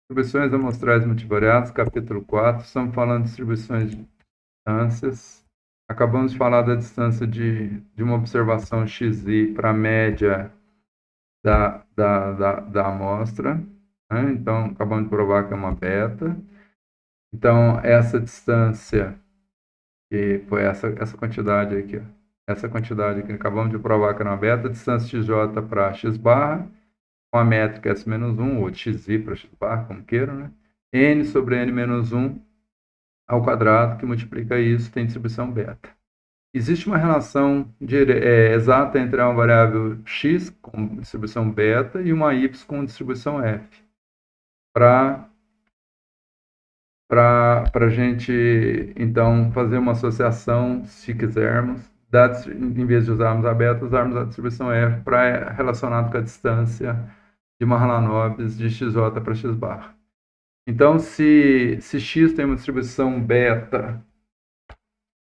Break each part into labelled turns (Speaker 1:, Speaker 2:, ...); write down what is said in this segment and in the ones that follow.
Speaker 1: Distribuições amostrais multivariadas, capítulo 4. Estamos falando de distribuições de distâncias. Acabamos de falar da distância de uma observação xi para a média da amostra. Né? Então, acabamos de provar que é uma beta. Então, essa distância, que foi essa quantidade aqui, ó. Essa quantidade que acabamos de provar que era uma beta, distância xj para x barra, com a métrica S-1, ou xi para x barra, como queiram, né? N sobre N menos 1 ao quadrado, que multiplica isso, tem distribuição beta. Existe uma relação exata entre uma variável x com distribuição beta e uma y com distribuição f. Para a gente, então, fazer uma associação, se quisermos, em vez de usarmos a beta, usarmos a distribuição f para relacionado com a distância de Mahalanobis de xj para x barra. Então, se x tem uma distribuição beta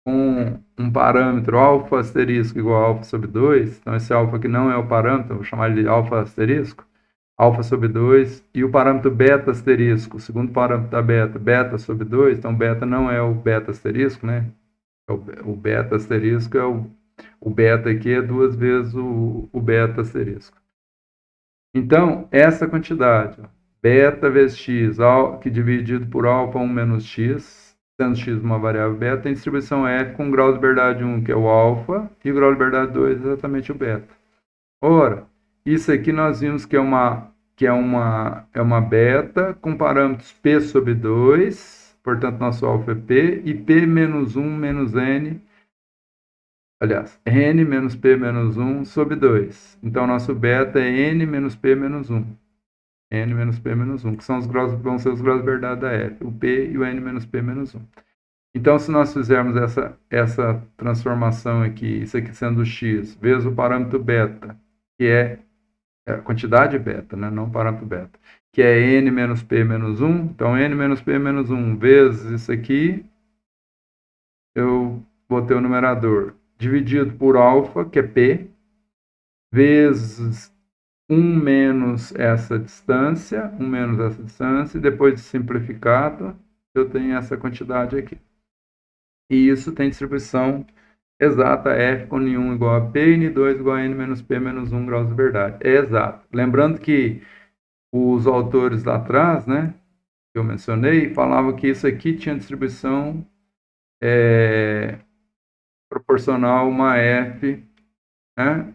Speaker 1: com um parâmetro alfa asterisco igual a alfa sobre 2, então esse alfa aqui não é o parâmetro, vou chamar ele de alfa asterisco, alfa sobre 2, e o parâmetro beta asterisco, o segundo parâmetro da beta, beta sobre 2, então beta não é o beta asterisco, né? O beta asterisco é o beta aqui é duas vezes o beta asterisco. Então, essa quantidade, beta vezes x, que dividido por alfa 1 menos x, sendo x uma variável beta, tem distribuição f com grau de liberdade 1, que é o alfa, e o grau de liberdade 2 é exatamente o beta. Ora, isso aqui nós vimos que é uma beta com parâmetros p sobre 2, portanto, nosso alfa é p, e p menos 1 menos n, aliás, n menos p menos 1 sobre 2. Então, nosso beta é n menos p menos 1. N menos P menos 1, que são vão ser os graus de liberdade da F, o P e o N menos P menos 1. Então, se nós fizermos essa transformação aqui, isso aqui sendo x, vezes o parâmetro beta, que é a quantidade beta, né, não o parâmetro beta, que é N menos P menos 1, então N menos P menos 1 vezes isso aqui, eu botei o numerador, dividido por alfa, que é P, vezes 1 menos essa distância, e depois de simplificado, eu tenho essa quantidade aqui. E isso tem distribuição exata, F com N1 igual a P e N2 igual a N menos P menos 1 graus de liberdade. É exato. Lembrando que os autores lá atrás, né, que eu mencionei, falavam que isso aqui tinha distribuição proporcional a uma F, né,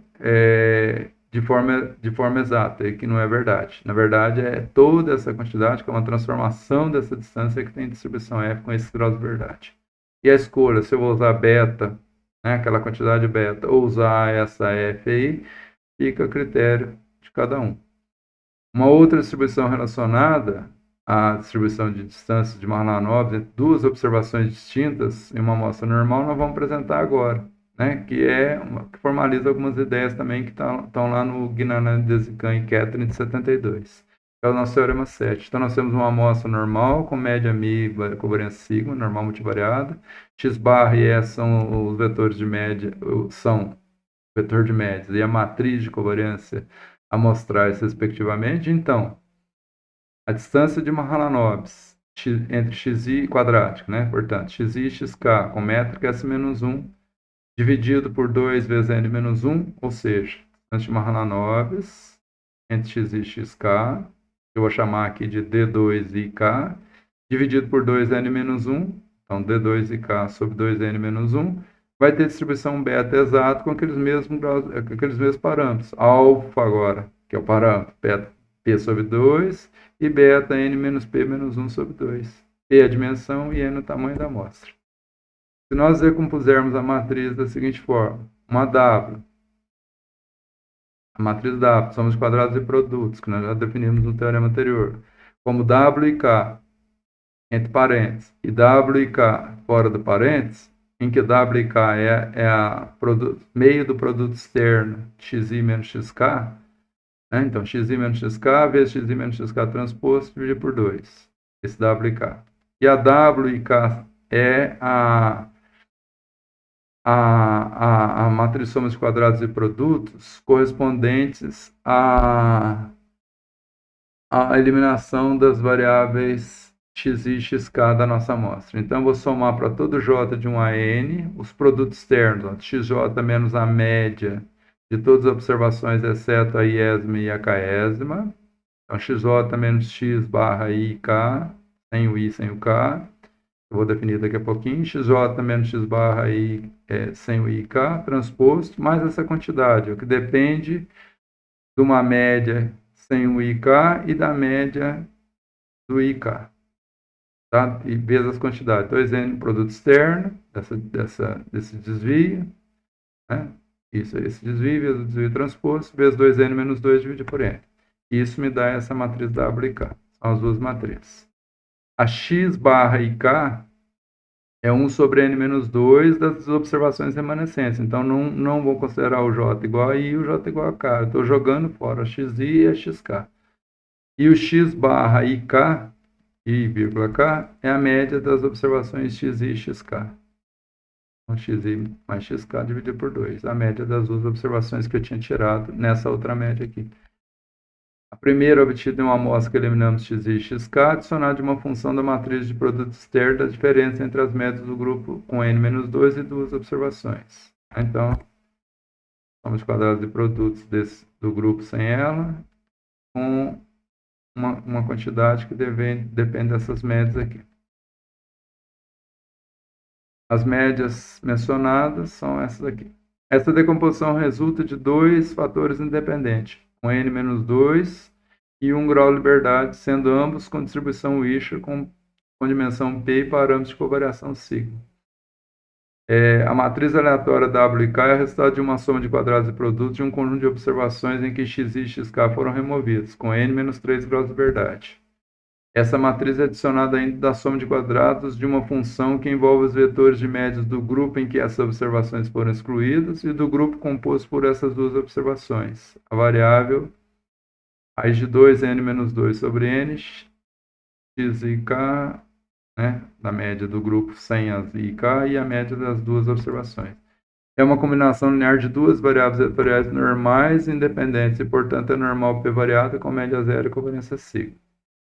Speaker 1: de forma exata, e que não é verdade. Na verdade, é toda essa quantidade, que é uma transformação dessa distância, que tem distribuição F com esse grau de verdade. E a escolha, se eu vou usar beta, né, aquela quantidade beta, ou usar essa F aí, fica a critério de cada um. Uma outra distribuição relacionada à distribuição de distâncias de Mahalanobis entre duas observações distintas em uma amostra normal, nós vamos apresentar agora, né? Que formaliza algumas ideias também que estão lá no Gnanand, Desikan e Ketrin de 72. É o nosso teorema 7. Então, nós temos uma amostra normal com média μ, covariância sigma, normal multivariada. X barra e E são os vetores de média, são vetor de médias, e a matriz de covariância amostrais, respectivamente. Então, a distância de Mahalanobis entre xi quadrático, né? Portanto, xi e xk com métrica S-1, dividido por 2 vezes n menos 1, ou seja, a distância de Mahalanobis entre xi e xk, eu vou chamar aqui de D2 e k, dividido por 2n menos 1, então D2 e k sobre 2n menos 1, vai ter distribuição beta exato com aqueles mesmos parâmetros. Alfa agora, que é o parâmetro, beta p sobre 2, e beta n menos p menos 1 sobre 2. P é a dimensão e n o tamanho da amostra. Se nós decompusermos a matriz da seguinte forma, uma W, a matriz W, somos quadrados de produtos, que nós já definimos no teorema anterior, como W e K, entre parênteses, e W e K fora do parênteses, em que W e K meio do produto externo, xi menos xk, né? Então, xi menos xk vezes xi menos xk transposto, dividido por 2, esse W e K. E a W e K é a matriz de somas de quadrados e produtos correspondentes a eliminação das variáveis x e xk da nossa amostra. Então, eu vou somar para todo J de 1 a N os produtos externos, ó, xj menos a média de todas as observações, exceto a iésima e a késima. Então, xj menos x barra ik, sem o i, sem o k. Eu vou definir daqui a pouquinho. Xj menos x barra i, sem o ik, transposto, mais essa quantidade, o que depende de uma média sem o ik e da média do ik. Tá? E vezes as quantidades. 2N produto externo, desse desvio, né? Isso, esse desvio, vezes o desvio transposto, vezes 2N menos 2 dividido por N. Isso me dá essa matriz W e K. São as duas matrizes. A X barra IK é 1 sobre N menos 2 das observações remanescentes. Então, não vou considerar o J igual a I e o J igual a K. Eu estou jogando fora a XI e a XK. E o X barra IK, I, vírgula K, é a média das observações XI e XK. Então, XI mais XK dividido por 2. A média das duas observações que eu tinha tirado nessa outra média aqui. A primeira obtida em uma amostra que eliminamos x e xk, adicionada de uma função da matriz de produto externo da diferença entre as médias do grupo com n-2 e duas observações. Então, soma de quadrados de produtos do grupo sem ela, com uma quantidade que depende dessas médias aqui. As médias mencionadas são essas aqui. Essa decomposição resulta de dois fatores independentes, um n-2 e 1 grau de liberdade, sendo ambos com distribuição Wishart com dimensão P e parâmetros de covariação sigma. A matriz aleatória W e K é o resultado de uma soma de quadrados de produtos de um conjunto de observações em que x e xk foram removidos, com n-3 graus de liberdade. Essa matriz é adicionada ainda da soma de quadrados de uma função que envolve os vetores de médias do grupo em que essas observações foram excluídas e do grupo composto por essas duas observações. A variável raiz de 2, n-2 sobre n, x e k, né, da média do grupo sem as i e k, e a média das duas observações. É uma combinação linear de duas variáveis vetoriais normais independentes e, portanto, é normal p variada com média zero e covariância sigma.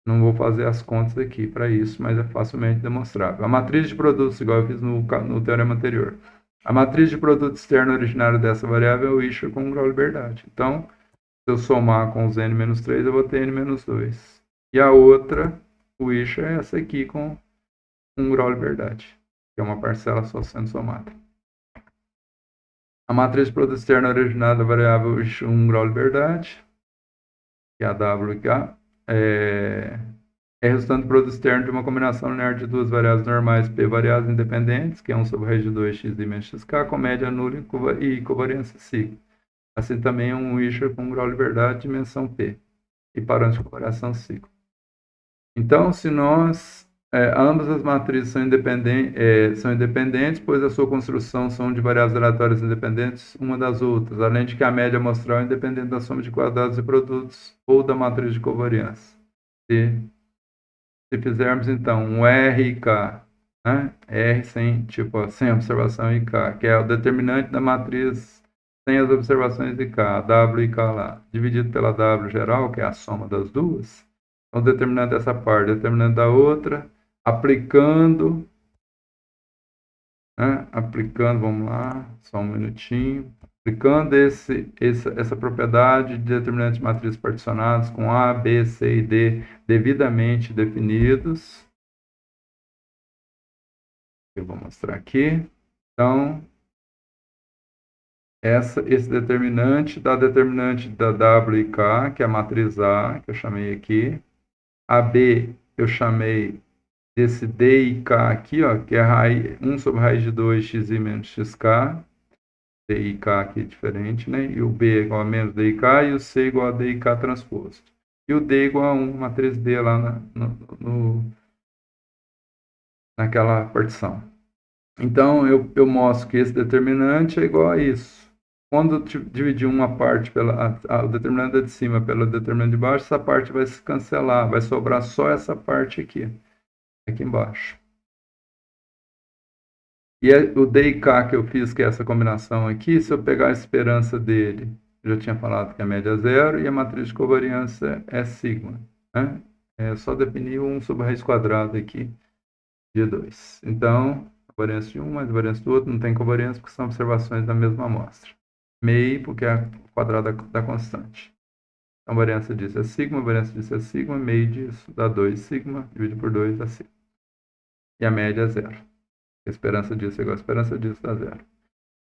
Speaker 1: Não vou fazer as contas aqui para isso, mas é facilmente demonstrável. A matriz de produtos, igual eu fiz no teorema anterior. A matriz de produto externo originário dessa variável é o Wishart com 1 grau de liberdade. Então, se eu somar com os n-3, eu vou ter n-2. E a outra, o Wishart, é essa aqui com 1 grau de liberdade, que é uma parcela só sendo somada. A matriz de produto externo originada da variável 1 grau de liberdade, que é a W e K, é resultante do produto externo de uma combinação linear de duas variáveis normais P variáveis independentes, que é 1 sobre raiz de 2 x e menos xk, com média nula e covariância sigma. Assim também é um Wishart com 1 grau de liberdade, dimensão P, e parâmetro de covariação sigma. Então, se nós ambas as matrizes são independentes, pois a sua construção são de variáveis aleatórias independentes uma das outras, além de que a média amostral é independente da soma de quadrados e produtos ou da matriz de covariância. Se fizermos, então, um R e K, né? R sem observação e K, que é o determinante da matriz sem as observações de K, W e K lá, dividido pela W geral, que é a soma das duas, então, o determinante dessa parte, o determinante da outra, aplicando, vamos lá, só um minutinho, aplicando essa propriedade de determinantes de matrizes particionados com A, B, C e D devidamente definidos. Eu vou mostrar aqui. Então, esse determinante da determinante da W e K, que é a matriz A, que eu chamei aqui. A B eu chamei desse D e K aqui, ó, que é 1 sobre raiz de 2 x i menos xk. D e K aqui é diferente, né? E o B é igual a menos D e K e o C é igual a D e K transposto. E o D é igual a 1, matriz D lá naquela partição. Então, eu mostro que esse determinante é igual a isso. Quando eu dividir uma parte o determinante de cima pelo determinante de baixo, essa parte vai se cancelar, vai sobrar só essa parte aqui embaixo. E o D e K que eu fiz, que é essa combinação aqui, se eu pegar a esperança dele, eu já tinha falado que a média é zero e a matriz de covariância é sigma. né? É só definir 1 sobre a raiz quadrada aqui de 2. Então, a variância de um mais a variância do outro não tem covariância porque são observações da mesma amostra. MEI, porque é o quadrado da constante. Então, a variância disso é sigma, a variância disso é sigma, MEI disso dá 2 sigma, dividido por 2 dá sigma. E a média é zero. A esperança disso é igual a esperança disso dá zero.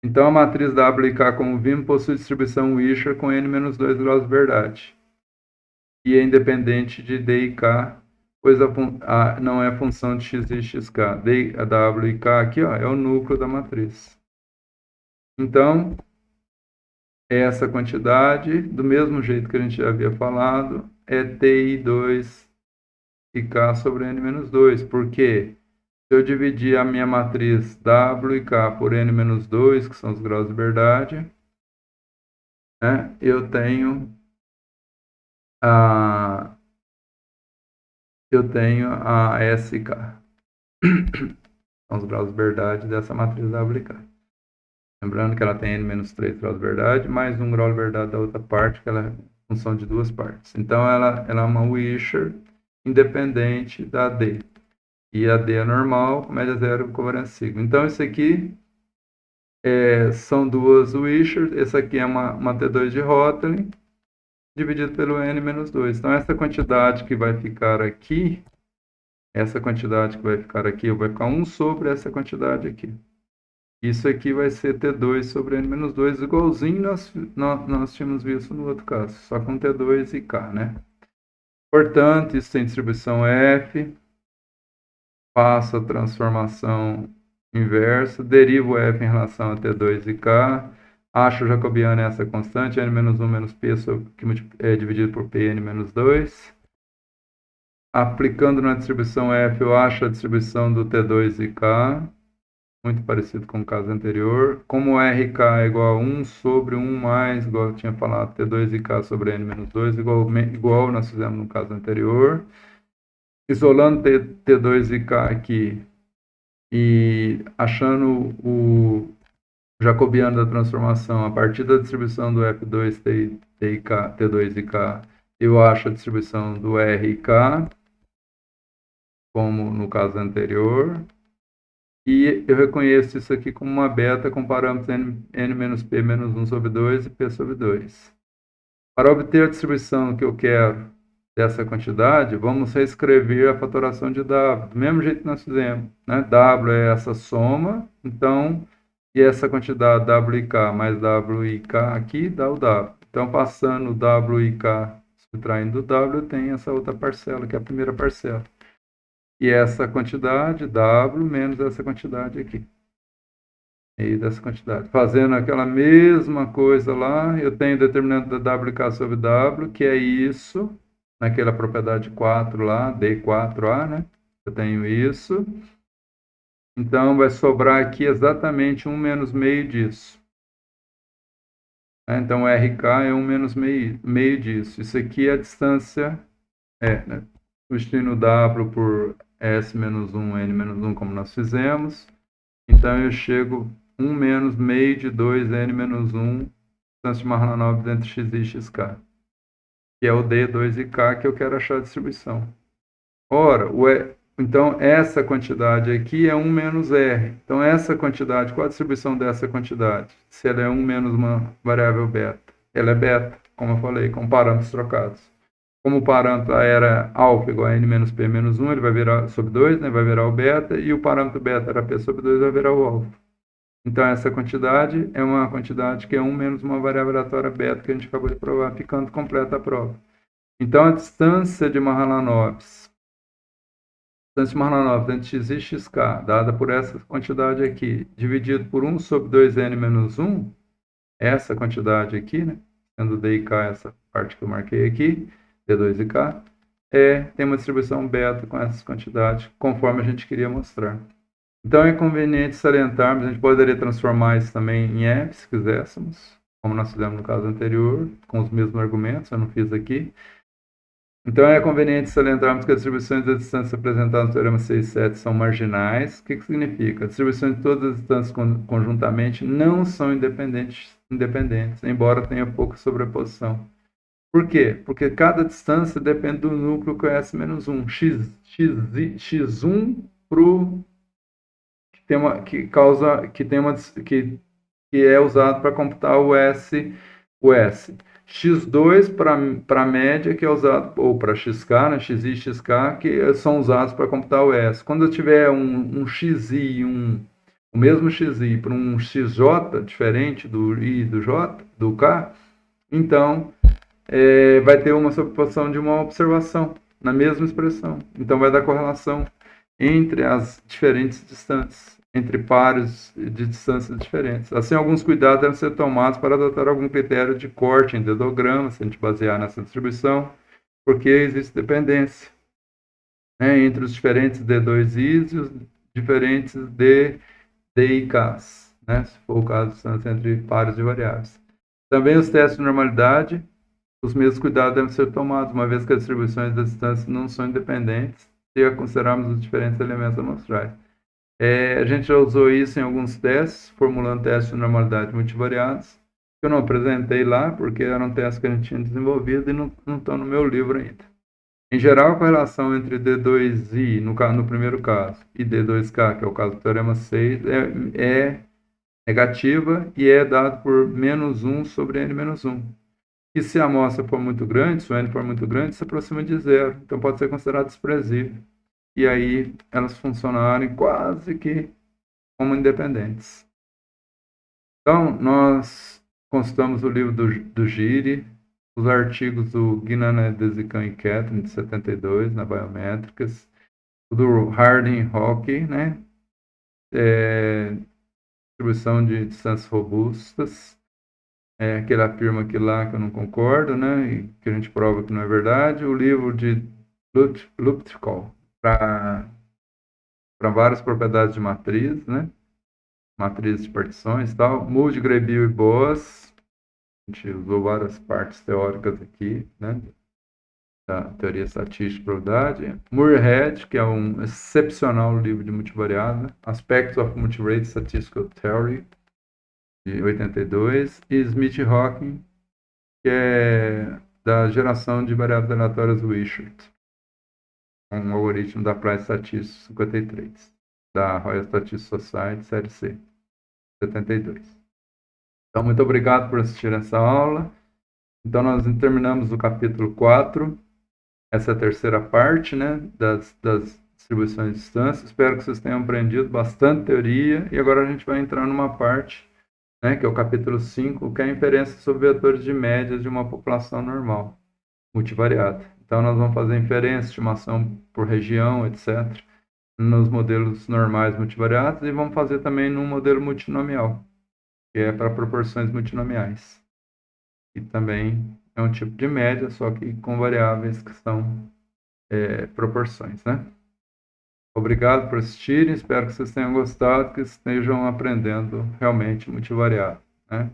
Speaker 1: Então, a matriz W e K, como vimos, possui distribuição Wishart com N menos 2 graus de verdade. E é independente de D e K, pois não é função de x e xk. A W e K aqui, ó, é o núcleo da matriz. Então, essa quantidade, do mesmo jeito que a gente já havia falado, é TI2 e K sobre N menos 2. Por quê? Se eu dividir a minha matriz W e K por N menos 2, que são os graus de verdade, né, eu tenho a SK. São os graus de verdade dessa matriz W e K. Lembrando que ela tem N menos 3 graus de verdade, mais 1 grau de verdade da outra parte, que ela é função de duas partes. Então, ela é uma Wishart independente da D. E a D é normal, média zero, covariância sigma. Então, isso aqui são duas Wishart. Essa aqui é uma T2 de Hotelling, dividido pelo N menos 2. Então, essa quantidade que vai ficar aqui, vai ficar 1 sobre essa quantidade aqui. Isso aqui vai ser T2 sobre N menos 2, igualzinho nós tínhamos visto no outro caso, só com T2 e K, né? Portanto, isso tem distribuição F, faço a transformação inversa, derivo F em relação a T2 e K, acho jacobiana essa constante, N menos 1 menos P, que é dividido por P, N menos 2. Aplicando na distribuição F, eu acho a distribuição do T2 e K, muito parecido com o caso anterior. Como RK é igual a 1 sobre 1 mais, igual eu tinha falado, T2 e K sobre N menos 2, igual nós fizemos no caso anterior. Isolando T2 e K aqui e achando o jacobiano da transformação a partir da distribuição do F2, T2 e K, eu acho a distribuição do R e K, como no caso anterior. E eu reconheço isso aqui como uma beta com parâmetros n menos p menos 1 sobre 2 e p sobre 2. Para obter a distribuição que eu quero dessa quantidade, vamos reescrever a fatoração de W, do mesmo jeito que nós fizemos, né? W é essa soma, então, e essa quantidade W e K mais W e K aqui dá o W. Então, passando o W e K subtraindo o W, eu tenho essa outra parcela, que é a primeira parcela. E essa quantidade, W, menos essa quantidade aqui. E dessa quantidade. Fazendo aquela mesma coisa lá, eu tenho determinante da WK sobre W, que é isso, naquela propriedade 4 lá, D4A, né? Eu tenho isso. Então, vai sobrar aqui exatamente 1 menos meio disso. Então, RK é 1 menos meio disso. Isso aqui é a distância, né? Substituindo W por S menos 1, N menos 1, como nós fizemos. Então, eu chego 1 menos meio de 2, N menos 1, distância de Mahalanobis entre x e xk. Que é o D, 2 e K, que eu quero achar a distribuição. Ora, então, essa quantidade aqui é 1 menos R. Então, essa quantidade, qual a distribuição dessa quantidade? Se ela é 1 menos uma variável beta. Ela é beta, como eu falei, com parâmetros trocados. Como o parâmetro era alfa igual a n menos p menos 1, ele vai virar sobre 2, né? Vai virar o beta, e o parâmetro beta era p sobre 2, vai virar o alfa. Então, essa quantidade é uma quantidade que é 1 menos uma variável aleatória beta, que a gente acabou de provar, ficando completa a prova. Então, a distância de Mahalanobis entre x e xk, dada por essa quantidade aqui, dividido por 1 sobre 2n menos 1, essa quantidade aqui, né? Sendo d e k essa parte que eu marquei aqui, d2 e k, tem uma distribuição beta com essas quantidades, conforme a gente queria mostrar. Então, é conveniente salientarmos, a gente poderia transformar isso também em F, se quiséssemos, como nós fizemos no caso anterior, com os mesmos argumentos, eu não fiz aqui. Então, é conveniente salientarmos que as distribuições das distâncias apresentadas no Teorema 6 e 7 são marginais. O que significa? As distribuições de todas as distâncias conjuntamente não são independentes, embora tenha pouca sobreposição. Por quê? Porque cada distância depende do núcleo que é S-1. X1 pro que é usado para computar o S. X2 para a média, que é usado, ou para XK, né, XI e XK, que são usados para computar o S. Quando eu tiver um XI, o mesmo XI para um XJ, diferente do I e do J, do K, então vai ter uma sobreposição de uma observação na mesma expressão. Então vai dar correlação entre as diferentes distâncias, entre pares de distâncias diferentes. Assim, alguns cuidados devem ser tomados para adotar algum critério de corte em dedograma, se a gente basear nessa distribuição, porque existe dependência, né, entre os diferentes D2Is e os diferentes DIKs, né, se for o caso, distância entre pares de variáveis. Também os testes de normalidade, os mesmos cuidados devem ser tomados, uma vez que as distribuições da distância não são independentes, se considerarmos os diferentes elementos amostrais. A gente já usou isso em alguns testes, formulando testes de normalidade multivariados, que eu não apresentei lá, porque eram testes que a gente tinha desenvolvido e não estão no meu livro ainda. Em geral, a correlação entre D2I, no primeiro caso, e D2K, que é o caso do teorema 6, é negativa e é dado por menos 1 sobre N-1. E se a amostra for muito grande, se o N for muito grande, se aproxima de zero. Então pode ser considerado desprezível. E aí elas funcionarem quase que como independentes. Então, nós consultamos o livro do Giri, os artigos do Guinan, Desikan e Catherine, de 72, na Biométricas, o do Harding Hockey, né? Distribuição de distâncias robustas, que ele afirma aquilo lá que eu não concordo, né? E que a gente prova que não é verdade. O livro de Luptkov, para várias propriedades de matriz, né? Matrizes de partições e tal. Moody, Grebel e Boas. A gente usou várias partes teóricas aqui, né? Da teoria estatística de probabilidade. Moorhead, que é um excepcional livro de multivariado, né? Aspects of Multivariate Statistical Theory, de 82. E Smith-Hawking, que é da geração de variáveis aleatórias Wishart. Um algoritmo da Applied Statistics 53. Da Royal Statistical Society, série C, 72. Então, muito obrigado por assistir essa aula. Então, nós terminamos o capítulo 4. Essa é a terceira parte, né, das distribuições de distância. Espero que vocês tenham aprendido bastante teoria. E agora a gente vai entrar numa parte, né, que é o capítulo 5, que é a inferência sobre vetores de médias de uma população normal, multivariada. Então, nós vamos fazer inferência, estimação por região, etc., nos modelos normais multivariados, e vamos fazer também num modelo multinomial, que é para proporções multinomiais. E também é um tipo de média, só que com variáveis que são proporções, né? Obrigado por assistirem, espero que vocês tenham gostado, que estejam aprendendo realmente multivariado, né?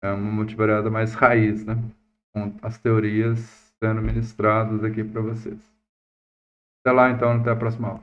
Speaker 1: É uma multivariada mais raiz, né? Com as teorias sendo ministradas aqui para vocês. Até lá, então, até a próxima aula.